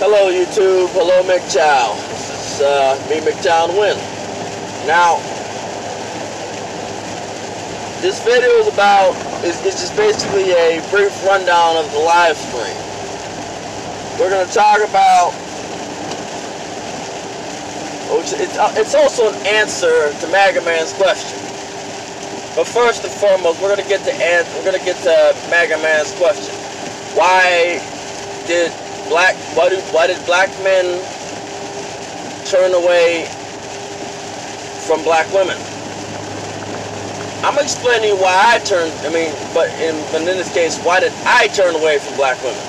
Hello YouTube, hello McChow. This is me, McChow and Win. Now, this video is just basically a brief rundown of the live stream. We're going to talk about, it's also an answer to Mega Man's question. But first and foremost, we're going to get to Mega Man's question. Why did black men turn away from black women? I'm explaining why but in this case, why did I turn away from black women,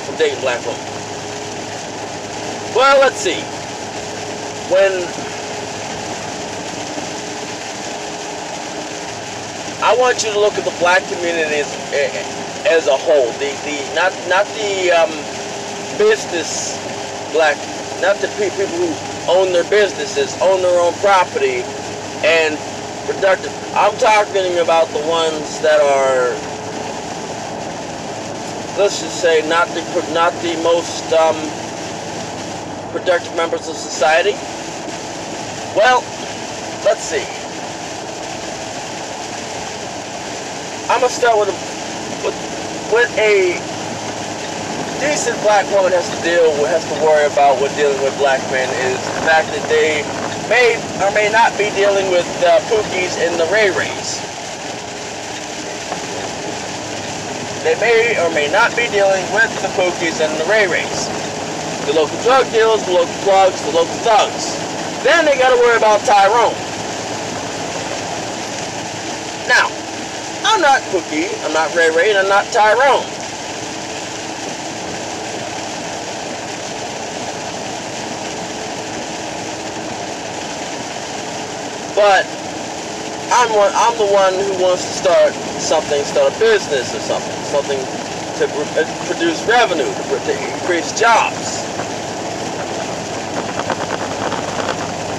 from dating black women? Well, let's see. I want you to look at the black community as a whole. Not the business black, not the people who own their businesses, own their own property, and productive. I'm talking about the ones that are, let's just say, not the most productive members of society. Well, let's see. I'm gonna start with a decent black woman has to worry about when dealing with black men is the fact that they may or may not be dealing with Pookies and the Ray Rays. They may or may not be dealing with the Pookies and the Ray Rays. The local drug dealers, the local plugs, the local thugs. Then they gotta worry about Tyrone. Now, I'm not Pookie, I'm not Ray Ray, and I'm not Tyrone. But I'm the one who wants to start a business or something to produce revenue, to increase jobs.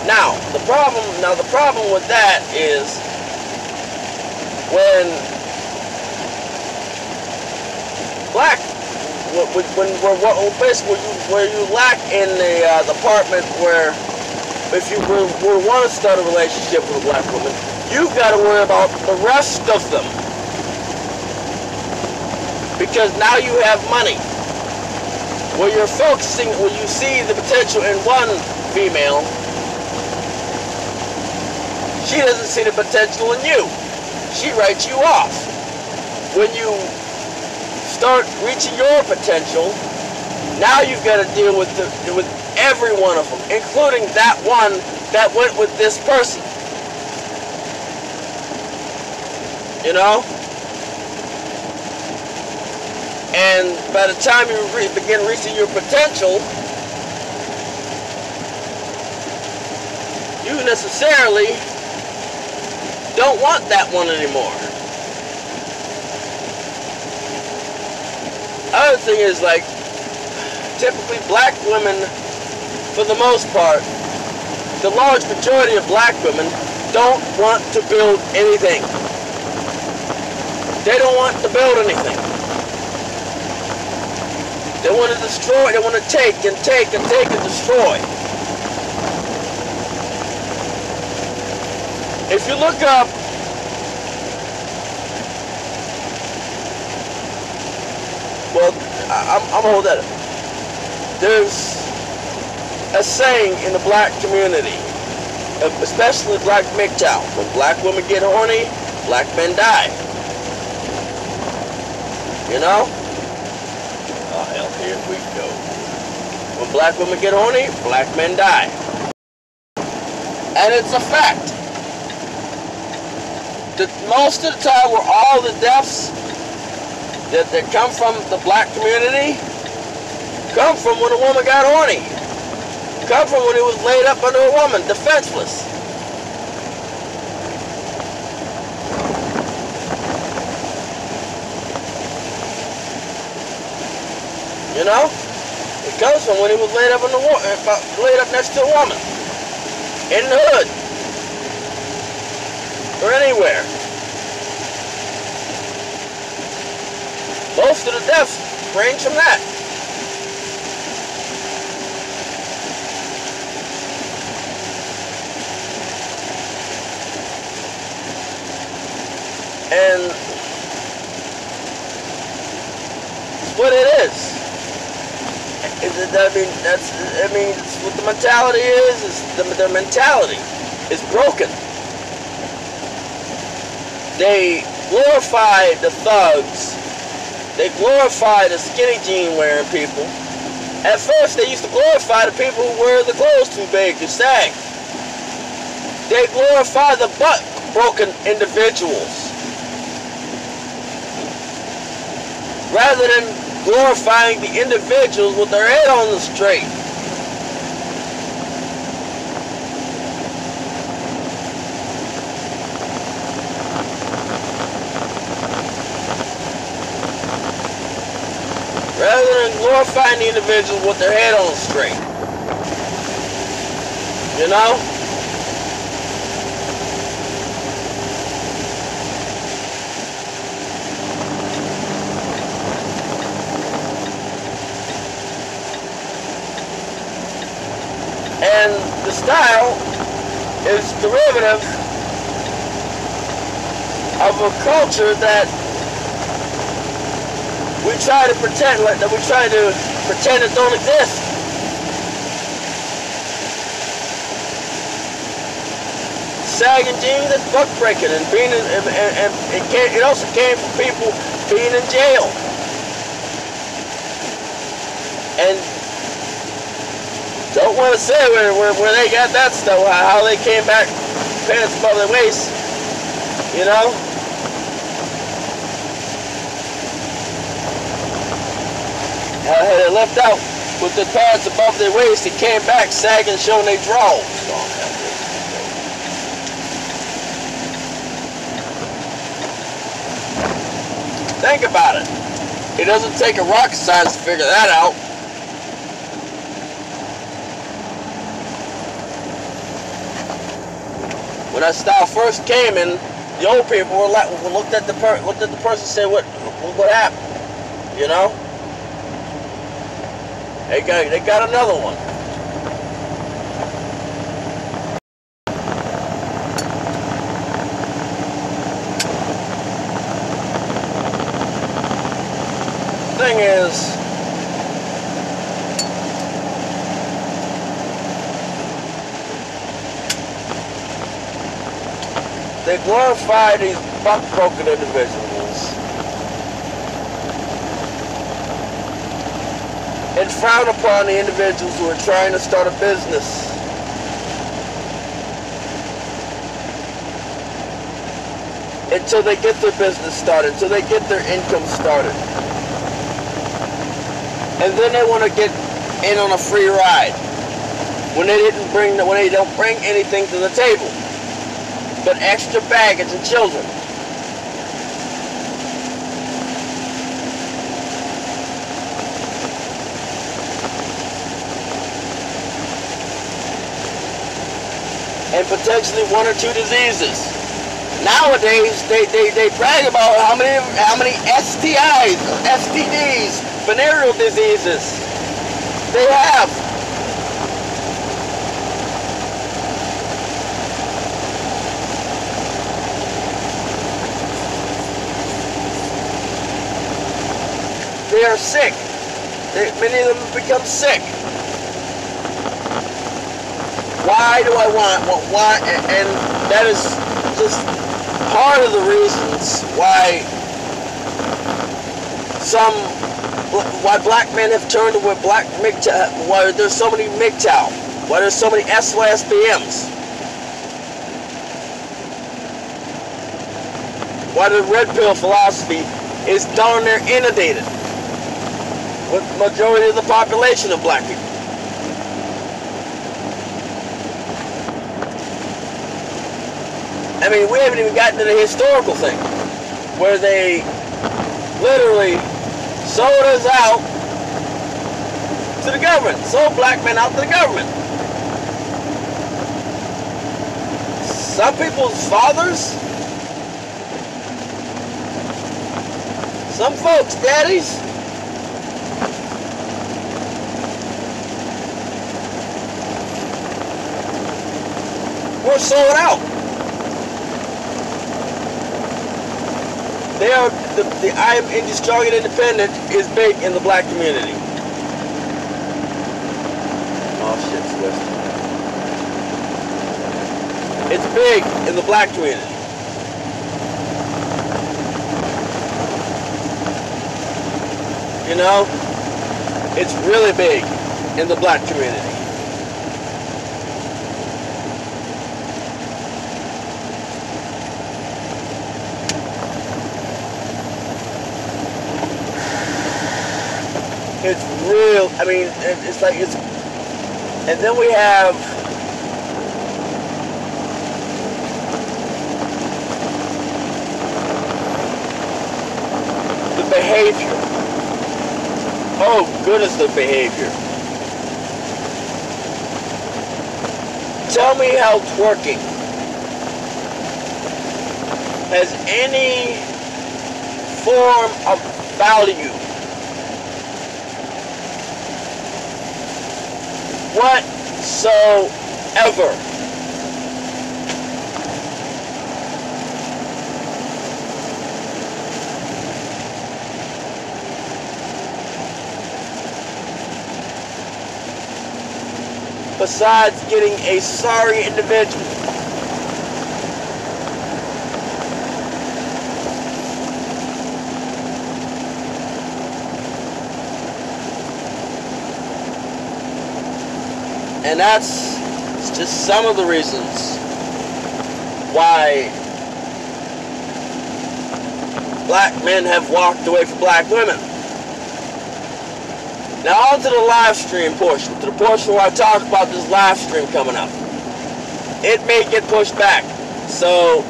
Now the problem with that is when you lack in the department where, if you want to start a relationship with a black woman, you've got to worry about the rest of them. Because now you have money. Where you're focusing, when you see the potential in one female, she doesn't see the potential in you. She writes you off. When you start reaching your potential, now you've got to deal with every one of them, including that one that went with this person. You know? And by the time you begin reaching your potential, you necessarily don't want that one anymore. Other thing is, like, typically black women, for the most part, the large majority of black women don't want to build anything. They don't want to build anything. They want to destroy, they want to take and take and take and destroy. If you look up I'm gonna hold that up. There's a saying in the black community, especially black MGTOW, when black women get horny, black men die. You know? Oh hell, here we go. When black women get horny, black men die. And it's a fact. Most of the time, where all the deaths that come from the black community come from when a woman got horny. Come from when he was laid up under a woman, defenseless. You know? It comes from when he was laid up next to a woman. In the hood. Or anywhere. Most of the deaths range from that. And what it is. I mean, it's what the mentality is their mentality is broken. They glorify the thugs. They glorify the skinny jean wearing people. At first, they used to glorify the people who wear the clothes too big to sag. They glorify the butt broken individuals rather than glorifying the individuals with their head on the straight. Rather than glorifying the individuals with their head on straight. You know? And the style is derivative of a culture that we try to pretend it don't exist. Sagging jeans, that's butt breaking, and being it also came from people being in jail. And don't want to say where they got that stuff, how they came back pants above their waist, you know? How they left out with the pants above their waist, they came back sagging, showing their drawers. Think about it. It doesn't take a rocket science to figure that out. When that style first came in, the old people were like, looked at the person and said, what happened? You know? They got another one. Thing is, they glorify these butt-broken individuals and frown upon the individuals who are trying to start a business. Until they get their business started, until they get their income started. And then they want to get in on a free ride when they don't bring anything to the table but extra baggage and children. And potentially 1 or 2 diseases. Nowadays, they brag about how many STIs, STDs, venereal diseases they have. They are sick. Many of them have become sick. Why do I want? Why? And that is just part of the reasons why why black men have turned to wear black MGTOW, why there's so many MGTOW, why there's so many SYSBMs, why the red pill philosophy is darn near inundated with the majority of the population of black people. I mean, we haven't even gotten to the historical thing, where they literally sold us out to the government, sold black men out to the government. Some people's fathers, some folks' daddies, were sold out. They are the I Am Indie Strong and Independent is big in the black community. Oh shit, Swift. It's big in the black community. You know, it's really big in the black community. It's real. I mean, it's like it's. And then we have the behavior. Oh, goodness, the behavior. Tell me how twerking has any form of value whatsoever. Besides getting a sorry individual. And that's just some of the reasons why black men have walked away from black women. Now on to the live stream portion, to the portion where I talk about this live stream coming up. It may get pushed back, so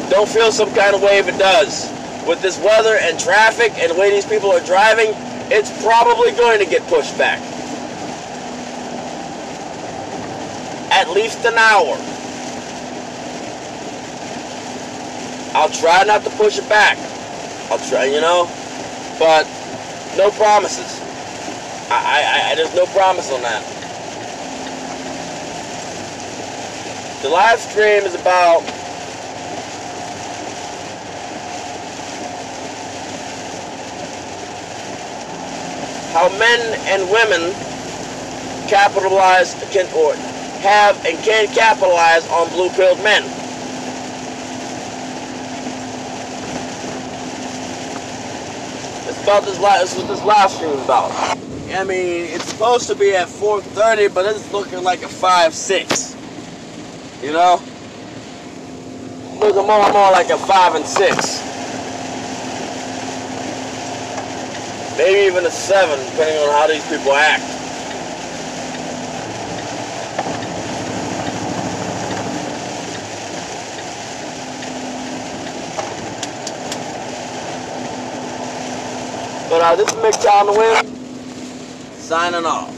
don't feel some kind of way if it does. With this weather and traffic and the way these people are driving, it's probably going to get pushed back. At least an hour. I'll try not to push it back. I'll try, you know, but no promises. There's no promise on that. The live stream is about how men and women capitalize or have and can capitalize on blue-pilled men. About this that's what this live stream is about. I mean, it's supposed to be at 4:30, but it's looking like a 5-6. You know, looking more and more like a 5 and 6, maybe even a 7, depending on how these people act. But this is McTown the Win, signing off.